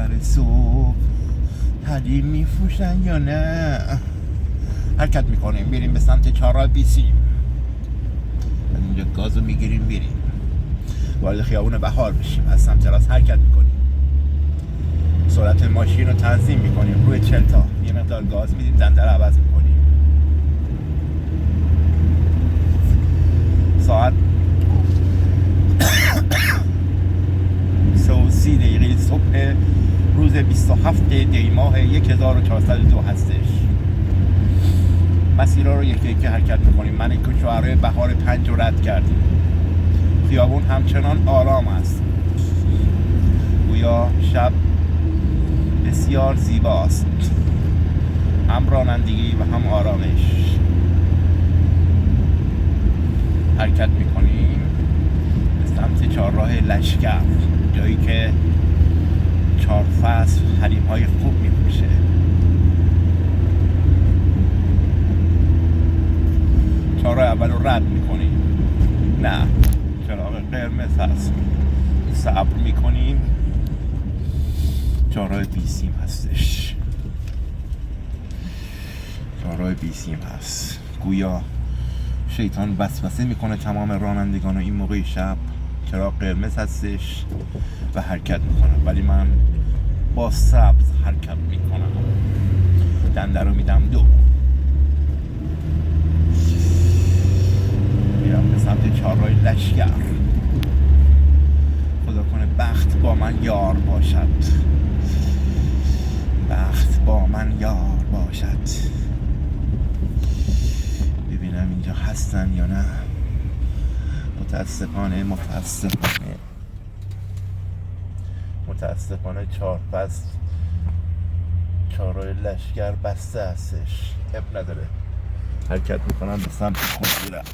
سر صبح حلیم میفروشن یا نه. حرکت میکنیم بریم به سمت چهارراه بیسیم. از اینجا گازو میگیریم بریم وارد خیابون بهار بشیم. از سمت راست حرکت میکنیم، سرعت ماشین رو تنظیم میکنیم روی 40 تا. یه مقدار گاز میدیم، دنده رو عوض میکنیم. ساعت 3:30 صبح روز 27 دی ماه 1402 هستش. مسیرها رو یکی یکی حرکت میکنیم. من که شعارهای بهار 5 رو رد کردیم. خیابون همچنان آرام است، گویا شب بسیار زیباست، هم رانندگی و هم آرامش. حرکت میکنیم به سمت چهارراه لشکر، جایی که 4 فصل حریم های خوب میپوشه. چهارراه اول رو رد میکنیم، نه چراغ قرمز هست، صبر میکنیم. چهارراه بیسیم هستش، چهارراه بیسیم هست. گویا شیطان وسوسه میکنه تمام رانندگان و این موقع شب چراغ قرمز هستش و حرکت میکنم، ولی من با سبز حرکت میکنم. دنده رو میدم 2، میرم به سمت چهارراه لشکر. خدا کنه بخت با من یار باشد، بخت با من یار باشد. ببینم اینجا هستن یا نه. متاسفانه 4 فصل چهارراه لشکر بسته هستش. اب نداره. حرکت میکنم به سمت خودگیرم.